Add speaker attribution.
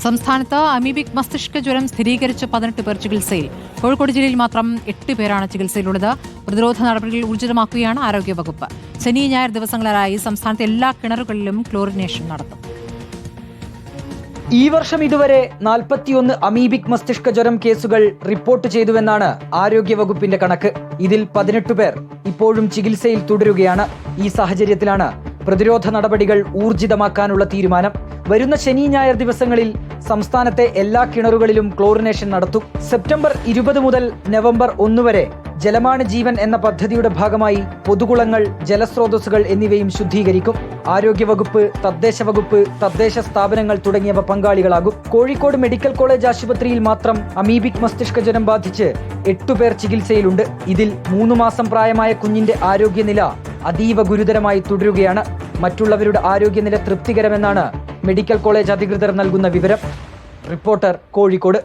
Speaker 1: സംസ്ഥാനത്ത് അമീബിക് മസ്തിഷ്ക ജ്വരം സ്ഥിരീകരിച്ച 18 പേർ ചികിത്സയിൽ. കോഴിക്കോട് ജില്ലയിൽ മാത്രം 8 പേരാണ് ചികിത്സയിലുള്ളത്. പ്രതിരോധ നടപടികൾ ഊർജിതമാക്കുകയാണ് ആരോഗ്യവകുപ്പ്. ശനി ഞായർ ദിവസങ്ങളിലായി സംസ്ഥാനത്തെ എല്ലാ കിണറുകളിലും ക്ലോറിനേഷൻ നടത്തും.
Speaker 2: ഈ വർഷം ഇതുവരെ 41 അമീബിക് മസ്തിഷ്ക ജ്വരം കേസുകൾ റിപ്പോർട്ട് ചെയ്തുവെന്നാണ് ആരോഗ്യവകുപ്പിന്റെ കണക്ക്. ഇതിൽ 18 പേർ ഇപ്പോഴും ചികിത്സയിൽ തുടരുകയാണ്. ഈ സാഹചര്യത്തിലാണ് പ്രതിരോധ നടപടികൾ ഊർജിതമാക്കാനുള്ള തീരുമാനം. വരുന്ന ശനി ഞായർ ദിവസങ്ങളിൽ സംസ്ഥാനത്തെ എല്ലാ കിണറുകളിലും ക്ലോറിനേഷൻ നടത്തും. സെപ്റ്റംബർ 20 മുതൽ നവംബർ 1 വരെ ജലമാണ് ജീവൻ എന്ന പദ്ധതിയുടെ ഭാഗമായി പൊതുകുളങ്ങൾ, ജലസ്രോതസ്സുകൾ എന്നിവയും ശുദ്ധീകരിക്കും. ആരോഗ്യവകുപ്പ്, തദ്ദേശ വകുപ്പ്, തദ്ദേശ സ്ഥാപനങ്ങൾ തുടങ്ങിയവ പങ്കാളികളാകും. കോഴിക്കോട് മെഡിക്കൽ കോളേജ് ആശുപത്രിയിൽ മാത്രം അമീബിക് മസ്തിഷ്ക ജ്വരം ബാധിച്ച് 8 പേർ ചികിത്സയിലുണ്ട്. ഇതിൽ 3 മാസം പ്രായമായ കുഞ്ഞിന്റെ ആരോഗ്യനില അതീവ ഗുരുതരമായി തുടരുകയാണ്. മറ്റുള്ളവരുടെ ആരോഗ്യനില തൃപ്തികരമെന്നാണ് മെഡിക്കൽ കോളേജ് അധികൃതർ നൽകുന്ന വിവരം. റിപ്പോർട്ടർ, കോഴിക്കോട്.